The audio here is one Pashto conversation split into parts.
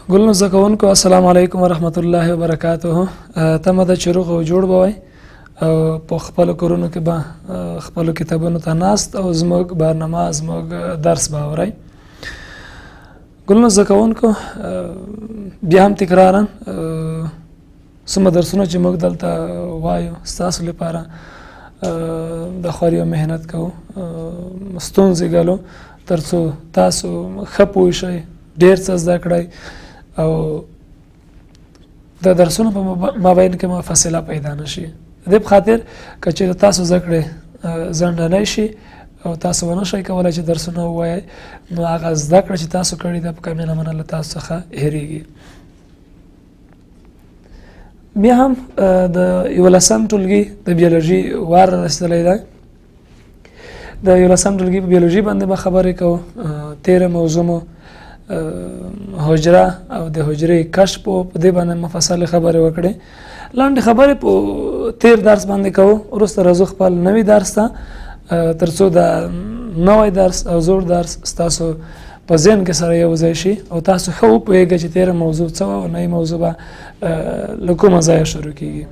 ګلنو زده کوونکو السلام علیکم ورحمت الله وبرکاته. تمه ده چې روغ او جوړ به وئ او په خپلو کورونو کې به خپلو کتابونو ته ناست او زموږ برنامه زموږ درس به اورئ. ګلنو زده کوونکو بیا هم تکرارا څومره درسونه چې موږ دلته وایو ستاسو لپاره د خوري او مهنت کوو ستونزې ګالو تر څو تاسو ښه پوه شئ ډېر څه زده کړئ او د درسونو په مابین کې مو فاصله پیدا نه شي. د دې په خاطر که چېرې تاسو زده کړې ځنډنی شي او تاسو ونه شئ کولی چې درسونه ووایئ نو هغه زده کړه چې تاسو کړې ده په کامله معنا له تاسو څخه هېرېږي. بیا هم د یوولسم ټولګي د بیولوژي وار رسېدلی دی. د یوولسم ټولګي په بیولوژي باندې به خبرې کوو. تېره موضوع مو حجره او د حجرې کشف په دې باندې مفصلې خبرې وکړې. لاندې خبرې په تېر درس باندې کوو. وروسته راځو خپل نوي درس ته تر څو د نوی درس او زوړ درس ستاسو په ذهن کې سره یو ځای شي او تاسو ښه وپوهېږئ چې تېره موضوع څه وه او نوې موضوع به له کومه ځایه شروع کېږي.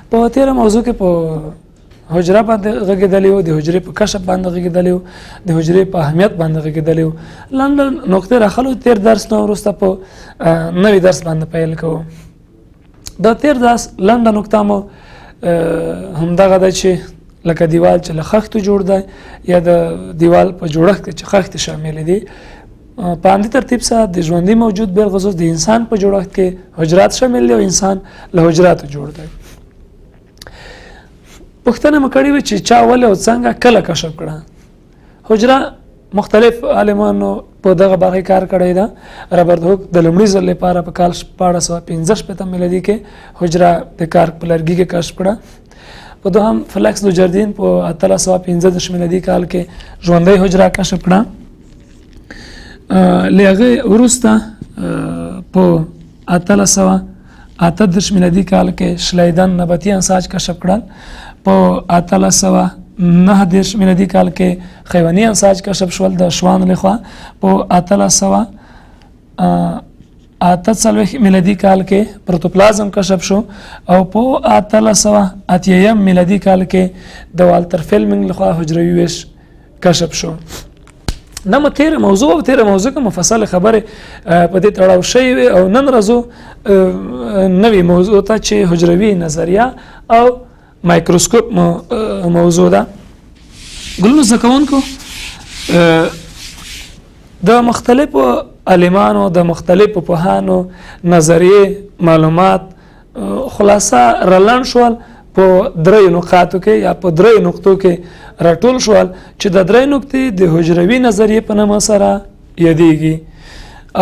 په تېره موضوع کې په حجره باندې غږېدلی وو، د حجرې په کشف باندې غږېدلی وو، د حجرې په اهمیت باندې غږېدلی وو. لنډه نقطې راخلو. تېر درس نه وروسته په نوي درس باندې پیل کوو. د تېر درس لنډه نقطه مو همدغه ده چې لکه دیوال چې له خښتو جوړ دی یا د دیوال په جوړښت کې چې خښتې شاملې دي په همدې ترتیب سره د ژوندي موجود بالخصوص د انسان په جوړښت کې حجرات شامل دي او انسان له حجراتو جوړ دی. پوښتنه مو کړې وه چې چا ولې او څنګه کله کشف کړه. حجره مختلف عالمانو په دغه برخه کار کړی ده. رابرټ هوک د لومړي ځل لپاره په کال 1865 میلادي کې حجره د کار په لرګي کې کشف کړه. په دوهم فلکس دو جردین په 1815 میلادي کال کې ژوندۍ حجره کشف کړه. له هغې وروسته په 1838 میلادي کال کې شلیدن نباتي انساج کشف کړل. په 1839 میلادي کال کې حیواني انساج کشف شول د شوان لخوا. په 1848 میلادي کال کې پروتوپلازم کشف شو او په 1880 میلادي کال کې د والتر فیلمنګ لخوا حجروي ویش کشف شو. دا مو تېره موضوع او تېره موضوع کې مفصل خبرې په دې تړاو شوې وې او نن راځو نوې موضوع ته چې حجروي نظریه او مایکروسکوپ موضوع ده. ګلنو زده کوونکو د مختلفو عالمانو د مختلفو پوهانو نظریې معلومات خلاصه رلند شول په دریو نقاطو کې یا په دریو نقطو کې راټول شول چې د درې نقطې د حجروي نظریې په نامه سره یادېږي.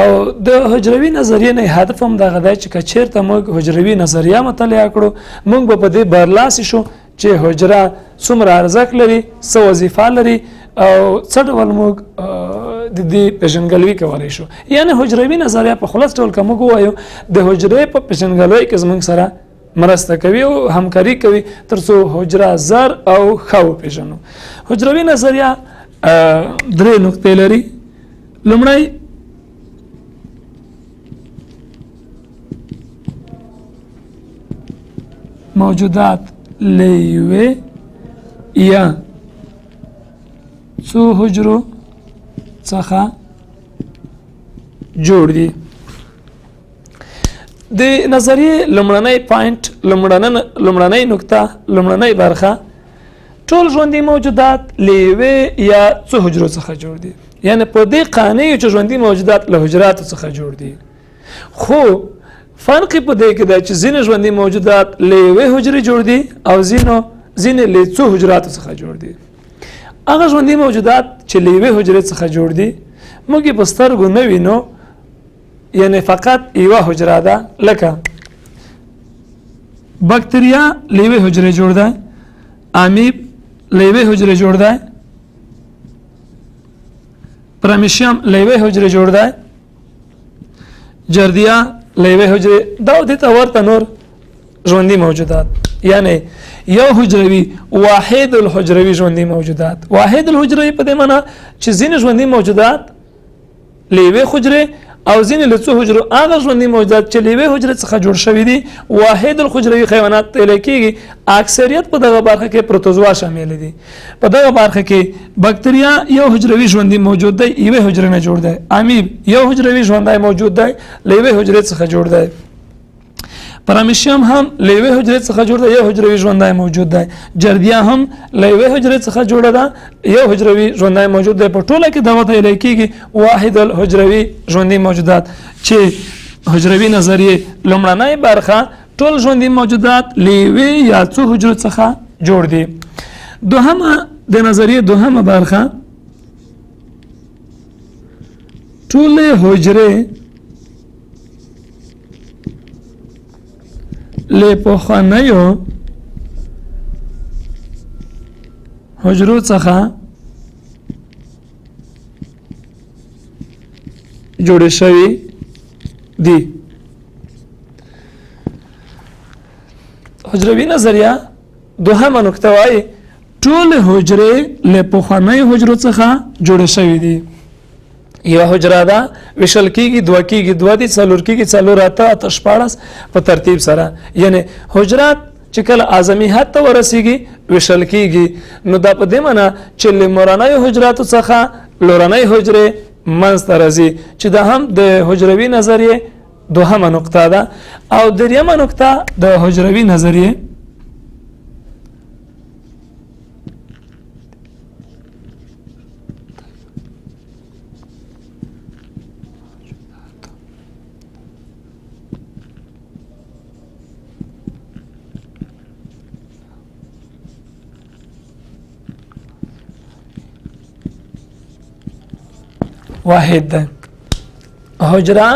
او د حجروي نظریې نه هدف هم دغه دی چې که چېرته موږ حجروي نظریه مطالعه کړو موږ به په دې برلاسي شو چې حجره څومره ارزښت لري، څه وظیفه لري او څه ډول موږ د دې پېژندګلوي کولی شو. یعنې حجروي نظریه په خلاص ډول که موږ ووایو د حجرې په پېژندګلوۍ کې زموږ سره مرسته کوي او همکاري کوي تر څو حجره زر او ښه وپېژنو. حجروي نظریه درې نقطې لري. لومړی موجودات له یوې یا څو حجرو څخه جوړ دي. د نظریې لومړنی پوینټ لومړنۍ نقطه لومړنۍ برخه ټول ژوندي موجودات له یوې یا څو حجرو څخه جوړ دي. یعنې په دې قانع یو چې ژوندي موجودات له حجراتو څخه جوړ دي. خو فرق په دې کې دی چې ځینې ژوندي موجودات له یوې حجرې جوړ دي او ځینې له څو حجراتو څخه جوړ دي. هغه ژوندي موجودات چې له یوې حجرې څخه جوړ دي موږ یې په سترګو نه وینو، یعنې فقط یوه حجره ده. لکه بکتریا له یوې حجرې جوړ دی، امیب له یوې حجرې جوړ دی، پرمیشیم له یوې حجرې جوړ دی، جردیا له یوې حجرې. دا دې ته ورته نور ژوندي موجودات یعنی یو حجروي واحد الحجروي ژوندي موجودات. واحد الحجروي په دې معنی چې ځینې ژوندي موجودات له یوې حجرې او ځینې له څو حجرو هغه ژوندي موجودات چې له یوې حجرې څخه جوړ شوي دي واحد الحجروي حیوانات ته ویل کېږي. اکثریت په دغه برخه کې پروتوزوا شامل دي. په دغه برخه کې بکتریا یو حجروي ژوندي موجود دی، یوې حجرې نه جوړ دی. امیب یو حجروي ژوندی موجود دی، له یوې حجرې څخه جوړ دی. پرامیشیم هم له یوې حجرې څخه جوړ دی، یو حجروي ژوندی موجود دی. جربیا هم له یوې حجرې څخه جوړه ده، یو حجروي ژوندی موجود دی. په ټوله کې دغه ته ویل کېږي واحد الحجروي ژوندي موجودات چې حجروي نظریې لومړنۍ برخه ټول ژوندي موجودات له یوې یا څو حجرو څخه جوړ دي. دوهمه د نظریې دوهمه برخه ټولې حجرې له پخوانیو حجرو څخه جوړې شوي دي. حجروي نظریه دوهمه نکته وایي ټول حجرې له پخوانیو حجرو څخه جوړې شوي دي. یو حجره ده ویشل کېږي، دوه کېږي، دوه دي، څلور کېږي، څلور، اته، اته شپاړس په ترتیب سره. یعنی حجرات چې کله اعظمي حد ته ورسیږي ویشل کېږي. نو دا په دې معنی چې له مورنیو حجراتو څخه لورنۍ حجرې منځته راځي چې دا هم د حجروي نظریې دوهمه نقطه ده. او دریمه نقطه د حجروي نظریې واحد ده. حجره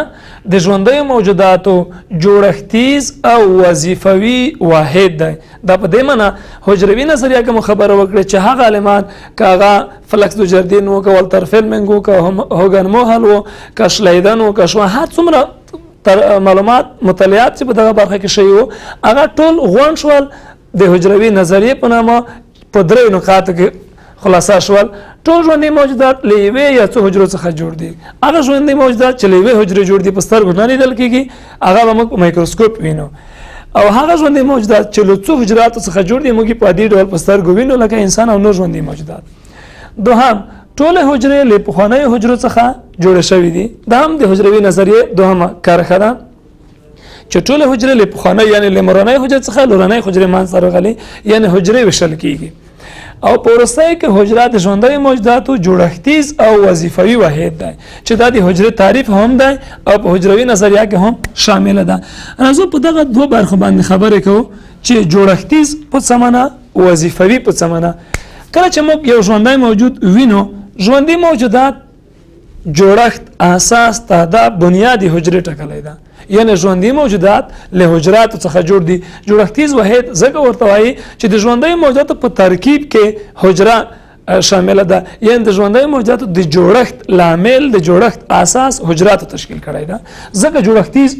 د ژوندیو موجوداتو جوړښتیز او وظیفوي واحد ده. دا په دې معنی حجروي نظریه کوم خبره وکړه چې هغه عالمان کاغه فلکس دو جردین وو که والتر فیلمنګ وو که هوګن موهل وو که شلیدن وو که شواهد څومره معلومات مطالعات چې په دغه برخه کې شوي وو هغه ټول غونډ شول د حجروي نظریې په نامه په درې نقاطو کې خلاصه شول. ټول ژوندي موجودات له یوې یا څو حجرو څخه جوړ دي. هغه ژوندي موجودات چې له یوې حجرې جوړ دي په سترګو نه لیدل کېږي هغه به موږ په مایکروسکوپ وینو، او هغه ژوندي موجودات چې له څو حجراتو څخه جوړ دي موږ په عادي ډول په سترګو وینو لکه انسان او نور ژوندي موجودات. دوهم ټولې حجرې له پخوانیو حجرو څخه جوړې شوي دي. دا هم د حجروي نظریې دوهمه کرښه ده چې ټولې حجرې له پخوانیو یعنې له مورنۍ حجرې څخه لورنۍ حجرې منځته راغلي، یعنې حجرې ویشل کېږي. او په وروستۍ کې حجرات د ژوندیو موجوداتو جوړښتیز او وظیفوي واحد دی چې دا د حجرې تعریف هم دی او په حجروي نظریه کې هم شامله ده. راځو په دغه دوه برخو باندې خبرې کوو چې جوړښتیز په څه معنی، وظیفوي په څه معنی. کله چې موږ یو ژوندی موجود وینو، ژوندي موجودات جوړښت، اساس، تعداد، بنیادی حجرې ټاکلی ده. یعنی ژوندي موجودات له حجراتو څخه جوړ دي. جوړښتیز واحد ځکه ورته وایي چې د ژوندیو موجوداتو په ترکیب کې حجره شامله ده. یعنی د ژوندیو موجوداتو د جوړښت لامل، د جوړښت اساس حجراتو تشکیل کړی ده، ځکه جوړښتیز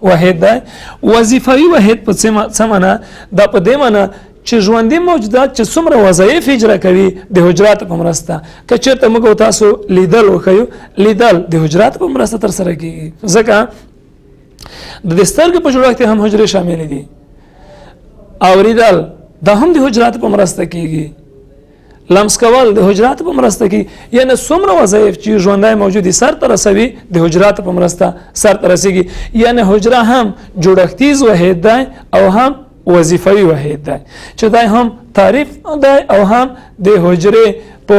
واحد ده. وظیفوي واحد په څه معنی؟ دا په دې معنی چې ژوندي موجودات چې څومره وظایف اجرا کوي د حجراتو په مرسته. که چېرته موږ تاسو لیدل وښیو، لیدل د حجراتو په مرسته ترسره کېږي، ځکه د سترګې په جوړښت کې هم حجرې شاملې دي. اوریدل دا هم د حجراتو په مرسته کېږي. لمس کول د حجراتو په مرسته کېږي. یعنې څومره وظایف چې ژوندی موجود دي سرته رسوي د حجراتو په مرسته سرته رسېږي. یعنې حجره هم جوړښتیز واحد دی او هم وظیفوي واحد دی چې دا هم تعریف دی او هم د حجرې په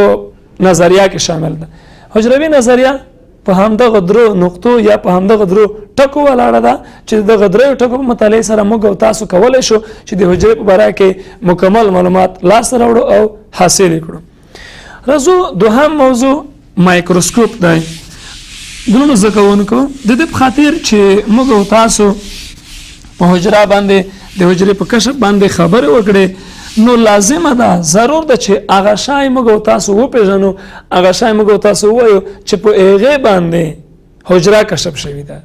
نظریه کې شامل ده. حجروي نظریه په همدغه درو نقطو یا په همدغه درو ټکو ولاړه ده چې دغه درو ټکو په مطالعې سره موږ او تاسو کولی شو چې د حجرې په باره کې مکمل معلومات لاسته راوړو او حاصل کړو. راځو دوهم موضوع مایکروسکوپ دی. ګرانو زده کوونکو، د دې په خاطر چې موږ او تاسو په حجره باندې د حجرې په کشف باندې خبرې وکړې، نو لازمه ده، ضرور ده چې هغه شی موږ او تاسو وپېژنو، هغه شی موږ او تاسو ووایو چې په هغې باندې حجره کشف شوې ده.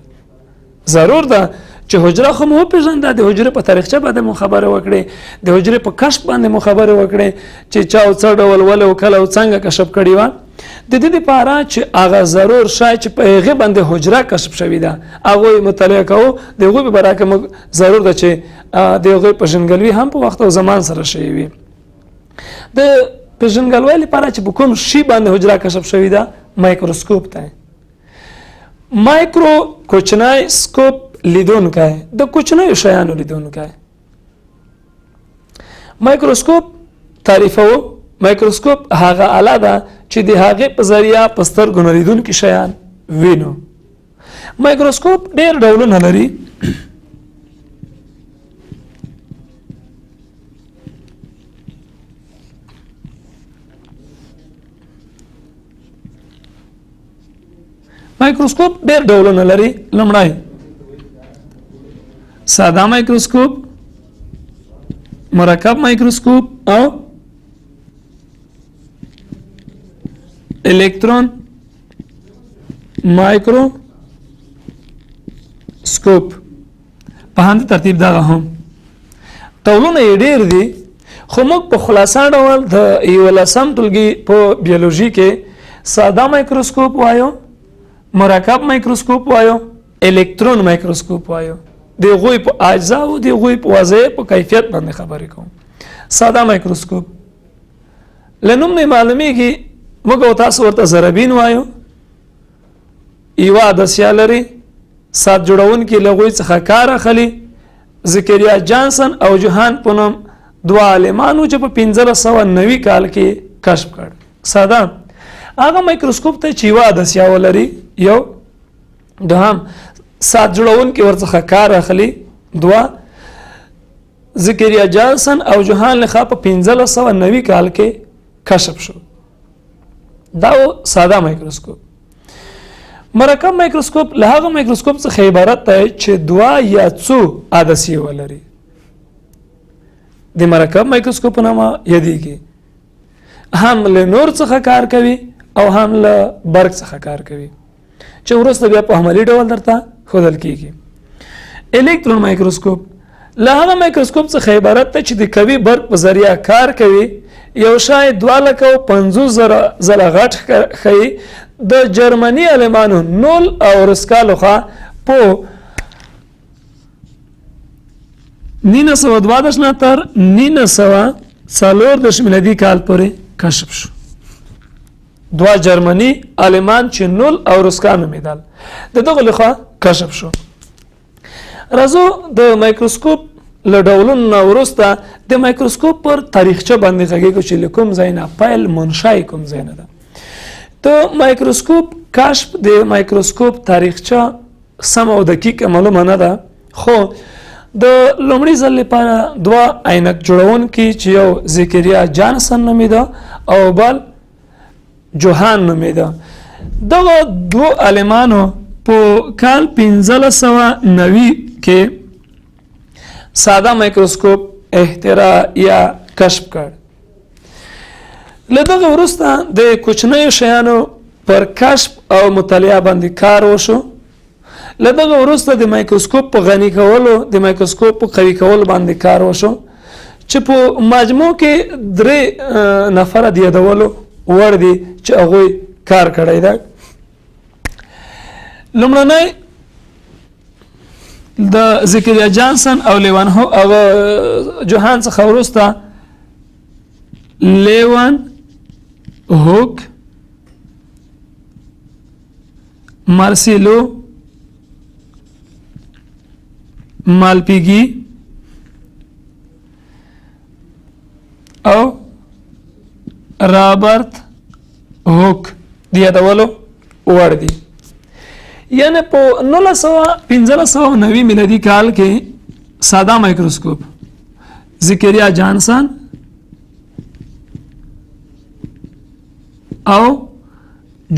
ضرور ده چې حجره خو مو وپېژنده، د حجرې په تاریخچه باندې مو خبرې وکړې، د حجرې په کشف باندې مو خبرې وکړې چې چا او څه ډول ولې او کله او څنګه کشف کړې وه. د دې لپاره چې هغه ضرور شای چې په هغه باندې حجره کشف شوې ده هغه مطالعه کوو د هغه په اړه کوم ضرور ده چې د هغه پېژندګلوي هم په وخت او زمان سره شوی وي د پېژندګلوي لپاره چې په کوم شی باندې حجره کشف شوې ده مایکروسکوپ ته مایکرو کوچنی سکوپ لیدونکی د کوچنیو شیانو لیدونکی مایکروسکوپ تعریفو مایکروسکوپ هغه آله ده چې د هغې په ذریعه په سترګو نه لیدونکي شیان وینو مایکروسکوپ ډېر ډولونه لري مایکروسکوپ ډېر ډولونه لري لومړی ساده مایکروسکوپ مرکب مایکروسکوپ او الکترون مایکروسکوپ په همدې ترتیب دغه هم ډولونه یې ډېر دي خو موږ په خلاصه ډول د یوولسم ټولګي په بیولوژي کې ساده مایکروسکوپ وایو مرکب مایکروسکوپ وایو الکترون مایکروسکوپ وایو د هغوی په اجزاو د هغوی په وظایف په کیفیت باندې خبرې کوم ساده مایکروسکوپ له نوم نه معلومیږي موږ تاسو ورته ضربین وایو یوه عدسیه لري سات جوړونکي له هغوی څخه کار اخلي زکریا جانسن او جوهان په نوم دوه عالمانو چې په 1590 کال کې کشف کړ ساده هغه مایکروسکوپ ته چې یوه عدسیه ولري یو دوهم سات جوړونکي ورڅخه کار اخلي دوه زکریا جانسن او جوهان لخوا په 1590 کال کې کشف شو دا ساده مایکروسکوپ مرکب مایکروسکوپ له هغه مایکروسکوپ څخه عبارت دی چې دوه یا څو عدسیې ولري د مرکب مایکروسکوپ په نامه یادېږي هم له نور څخه کار کوي او هم له برق څخه کار کوي چې وروسته بیا په عملي ډول درته ښودل کیږي الکترون مایکروسکوپ له هغه مایکروسکوپ څخه عبارت دی چې د قوي برق په ذریعه کار کوي یو شای 2,50,000 ځله غټ ښیي د جرمني عالمانو نول او رسکالو خوا په 1912 نه تر 1914 میلادي کال پورې کشف شو دوه جرمني عالمان چې نول او رسکا نومېدل د دغو لخوا کشف شو راځو د مایکروسکوپ له ډولونو نه وروسته د مایکروسکوپ پر تاریخچه باندې غږیږو چې له کوم ځای نه پیل منشا یې کوم ځای نه ده د مایکروسکوپ کشف د مایکروسکوپ تاریخچه سم او دقیق معلومه نه ده خو د لومړي ځل لپاره دوه عینک جوړونکي چې یو زکریا جانسن نومېده او بل جوهان نومېده دغه دوه عالمانو په کال 1590 کې ساده مایکروسکوپ اختراع یا کشف کړ له دغه وروسته د کوچنیو شیانو پر کشف او مطالعه باندې کار وشو له دغه وروسته د مایکروسکوپ په غني کولو د مایکروسکوپ په قوي کولو باندې کار وشو چې په مجموع کې 3 نفره د یادولو وړ دي چې هغوی کار کړی ده لومړنی د زکریا جانسن او لیوان جوهان څخه وروسته لیوان هوک مارسیلو مالپیگی او رابرت هوک د یادولو وړ دي یعنی په 191590 میلادي کال کې ساده مایکروسکوپ زکریا جانسن او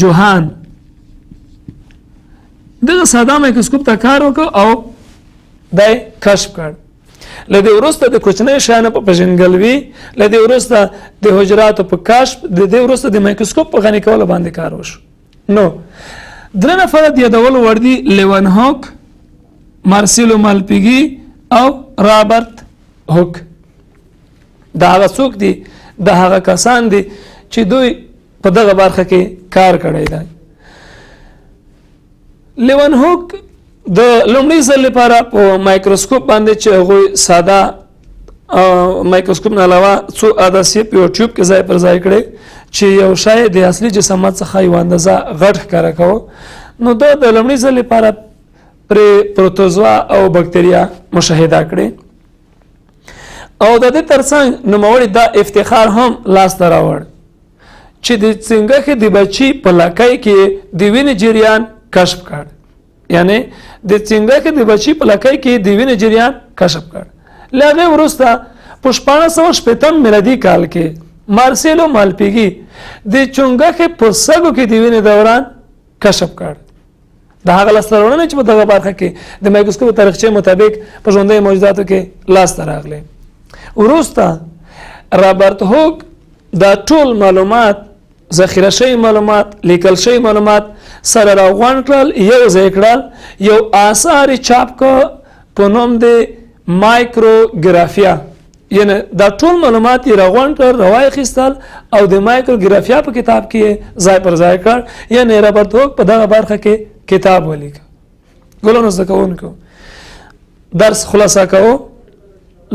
جوهان دغه ساده مایکروسکوپ ته کار وکړ او دای کشف کړ له دې وروسته د کوچنیو شیانو په پېژندګلوي له دې وروسته د حجراتو په کشف د دې وروسته د مایکروسکوپ په غني کولو باندې کار وشو نو 3 نفره د یادولو وړ دي لیوان هوک مارسیلو مالپیگی او رابرت هوک دا هغه څوک دي د هغه کسان دي چې دوی په دغه برخه کې کار کړی دی. لیونهوک د لومړي ځل لپاره په مایکروسکوپ باندې چې هغوی ساده مایکروسکوپ نه علاوه څو عدسیې په یو ټیوب کې ځای پر ځای کړی چې یو شی د اصلي جسامت څخه یو اندازه غټ ښکاره کوه. نو دا د لومړي ځل لپاره پرې پروتوزوا او بکتریا مشاهده کړې او د دې ترڅنګ نوموړي دا افتخار هم لاسته راوړ چې د څنګه د بچي په لکۍ کې د وینې جریان کشف کړ. یعنی د څنګه د بچي په لکۍ کې د وینې جریان کشف کړ. له هغې وروسته په 1660 میلادي کال کې مارسیلو مالپیګي د چونګښې په سږو کې د وینې دوران کشف کړ. د هغه لاسته راوړنې چې په دغه برخه کې د مایکروسکوپ تاریخچې مطابق په ژوندیو موجوداتو کې لاسته راغلي. وروسته رابرټ هوک دا ټول معلومات، ذخیره شوي معلومات، لیکل شوي معلومات سره راغونډ کړل، یو ځای کړل، یو آثار چاپ کړ په نوم د مایکروګرافیا. یعنی دا ټول معلومات یې راغونډ کړل، راواخیستل او د مایکروګرافیا په کتاب کې ځای پر ځای کړ. یعنی رابرټ هوک په دغه برخه کې کتاب ولیکه. ګلونو زده کوونکو درس خلاصه کوو.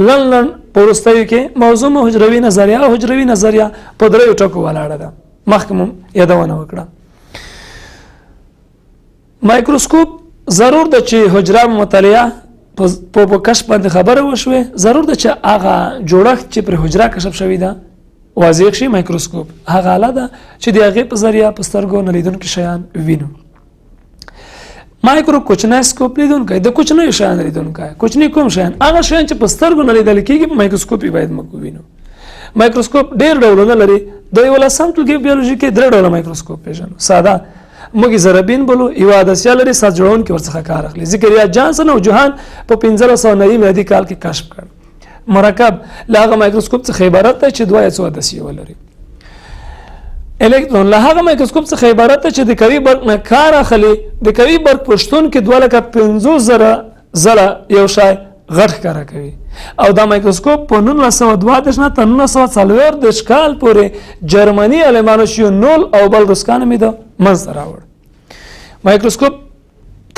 لنډ په وروستیو کې موضوع حجروي نظریه او حجروي نظریه په دریو ټکو ولاړه ده. مخکې مو یادونه وکړه. مایکروسکوپ ضرور ده چې حجره مطالعه په کشف باندې خبره وشوي، ضرور ده چې هغه جوړښت چې پر حجره کشف شوی ده واضح شي. مایکروسکوپ هغه آله ده چې د هغې په ذریعه په سترګو نه لیدونکي شیان وینو. مایکرو کوچنی سکوپ لیدونکی د کوچنیو شیانو لیدونکی. کوچني کوم شیان؟ هغه شیان چې په سترګو نه لیدل کېږي په مایکروسکوپ یې باید موږ ووینو. مایکروسکوپ ډېر ډولونه لري. د یوولسم ټولګي بیولوژي کې 3 ډوله مایکروسکوپ پېژنو. ساده موږ زربین بولو، یو عدسیه لري، ساز جوړونکي ورڅخه کار اخلي. زکریا جانسن او جوهان په 1590 میلادي کال کې کشف کړ. مرکب له هغه مایکروسکوپ څخه عبارت دی چې 2 یا څو عدسیې ولري. الکترون له هغه مایکروسکوپ څخه عبارت دی چې د قوي برق نه کار اخلي. د قوي برق په شتون کې 250,000 ځله یو شی غټ ښکاره کوي. او دا مایکروسکوپ په 1922 نه تر 1940 کال پورې جرمني عالمانو شیونول او بل روسکان مې د منځته راوړ. مایکروسکوپ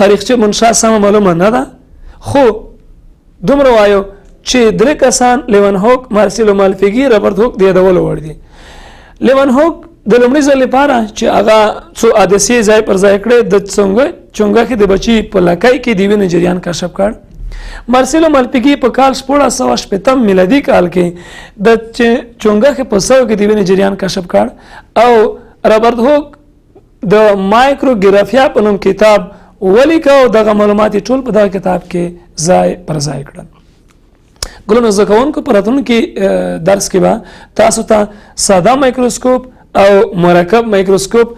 تاریخچه منشا سمه معلومه نه ده، خو دومره وایو چې 3 کسان لیونهوک، مارسیلو مالپیګي، رابرټ هوک د یادولو وړ دي. لیونهوک د لومړي ځل لپاره چې هغه څو عدسیې ځای پر ځای کړې د چونګښې د بچي په لکۍ کې د وینې جریان کشف کړ. مارسیلو مالپیګي په کال 1660 میلادي کال کې د چونګښې په سږو کې د وینې جریان کشف کړ او رابرټ هوک د مایکروګرافیا په نوم کتاب ولیکه او دغه معلومات ټول په دغه کتاب کې ځای پر ځای کړل. ګلونو زده کوونکو په راتلونکي درس کې به تاسو ته ساده مایکروسکوپ او مرکب مایکروسکوپ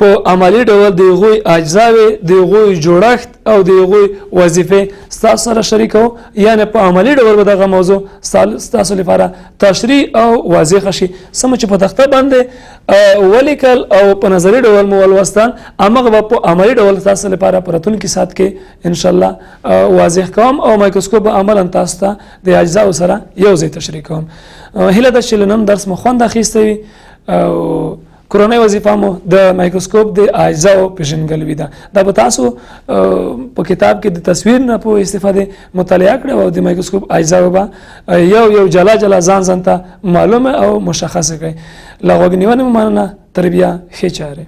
په عملی ډول د هغوی اجزاوې، د هغوی جوړښت او د هغوی وظیفې ستاسو سره شریکو. یعنې په عملی ډول به دغه موضوع ستاسو لپاره تشریح او واضح شي. سمه چې په تخته باندې ولیکل او په نظري ډول مو ولوستل، همغه به په عملی ډول تاسو لپاره په راتلونکي ساعت کې انشاءالله واضح کوم او مایکروسکوپ به عملا تاسو ته د اجزاو سره یو ځای تشریح کوم. هیله ده چې نن درس مو خوند اخیستی وي او کورنۍ وظیفه مو د مایکروسکوپ د اجزاو پیژندګلوي ده. دا به تاسو په کتاب کې د تصویر نه په استفاده مطالعه کړئ او د مایکروسکوپ اجزاو به یو جلا جلا ځان ته معلومه او مشخصه کړئ. له غوږ نیونې مو مننه. تر بیا ښې چارې.